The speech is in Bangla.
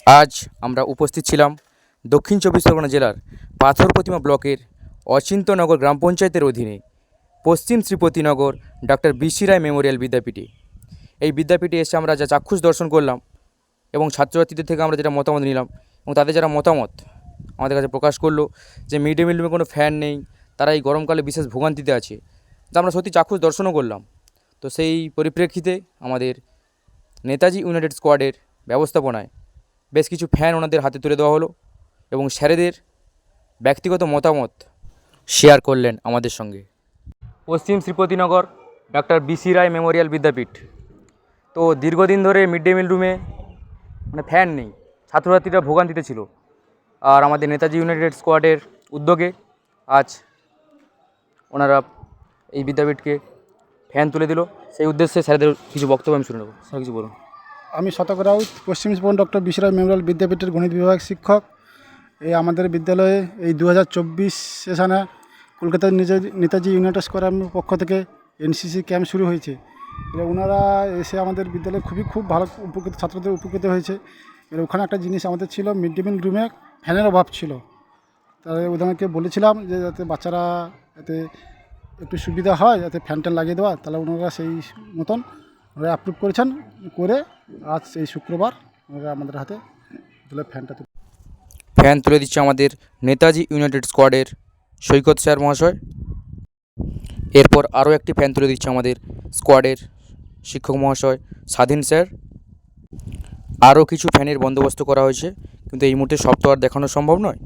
আজ আমরা উপস্থিত ছিলাম দক্ষিণ চব্বিশ পরগনা জেলার পাথর প্রতিমা ব্লকের অচিন্ত্যনগর গ্রাম পঞ্চায়েতের অধীনে পশ্চিম শ্রীপতিনগর ডক্টর বি.সি. রায় মেমোরিয়াল বিদ্যাপীঠে। এই বিদ্যাপীঠে এসে আমরা যা চাক্ষুষ দর্শন করলাম এবং ছাত্রছাত্রীদের থেকে আমরা যেটা মতামত নিলাম এবং তাদের যারা মতামত আমাদের কাছে প্রকাশ করলো যে মিড ডে মিল রুমে কোনো ফ্যান নেই, তারা এই গরমকালে বিশেষ ভোগান্তিতে আছে, তা আমরা সত্যি চাক্ষুষ দর্শনও করলাম। তো সেই পরিপ্রেক্ষিতে আমাদের নেতাজি ইউনাইটেড স্কোয়াডের ব্যবস্থাপনায় বেশ কিছু ফ্যান ওনাদের হাতে তুলে দেওয়া হলো এবং স্যারেদের ব্যক্তিগত মতামত শেয়ার করলেন আমাদের সঙ্গে। পশ্চিম শ্রীপতিনগর ডক্টর বি.সি. রায় মেমোরিয়াল বিদ্যাপীঠ। তো দীর্ঘদিন ধরে মিড ডে মিল রুমে ফ্যান নেই, ছাত্রছাত্রীরা ভোগান্তিতে ছিল। আর আমাদের নেতাজি ইউনাইটেড স্কোয়াডের উদ্যোগে আজ ওনারা এই বিদ্যাপীঠকে ফ্যান তুলে দিল। সেই উদ্দেশ্যে স্যারদের কিছু বক্তব্য আমি শুনে নেব। স্যার কিছু বলুন। আমি শতক রাউত, পশ্চিম শ্রীপতিনগর ডক্টর বি.সি. রায় মেমোরিয়াল বিদ্যাপীঠের গণিত বিভাগ শিক্ষক। এই আমাদের বিদ্যালয়ে এই 2024 সেশনে কলকাতার নেতাজি ইউনাইটেড স্কোয়ারের পক্ষ থেকে এনসিসি ক্যাম্প শুরু হয়েছে। ওনারা এসে আমাদের বিদ্যালয়ে খুব ভালো উপকৃত, ছাত্রদের উপকৃত হয়েছে। ওখানে একটা জিনিস আমাদের ছিল, মিড ডে মিল রুমে ফ্যানের অভাব ছিল। তাহলে ওদেরকে বলেছিলাম যে যাতে বাচ্চারা যাতে একটু সুবিধা হয়, যাতে ফ্যান ট্যান লাগিয়ে দেওয়া। তাহলে ওনারা সেই মতন ওরা অ্যাপ্রুভ করেছেন, করে আজ এই শুক্রবার ওনারা আমাদের হাতে ফ্যান তুলে দিচ্ছে আমাদের নেতাজি ইউনাইটেড স্কোয়াডের সৈকত স্যার মহাশয়। এরপর আরও একটি ফ্যান তুলে দিচ্ছে আমাদের স্কোয়াডের শিক্ষক মহাশয় স্বাধীন স্যার। আরও কিছু ফ্যানের বন্দোবস্ত করা হয়েছে, কিন্তু এই মুহূর্তে সব তো আর দেখানো সম্ভব নয়।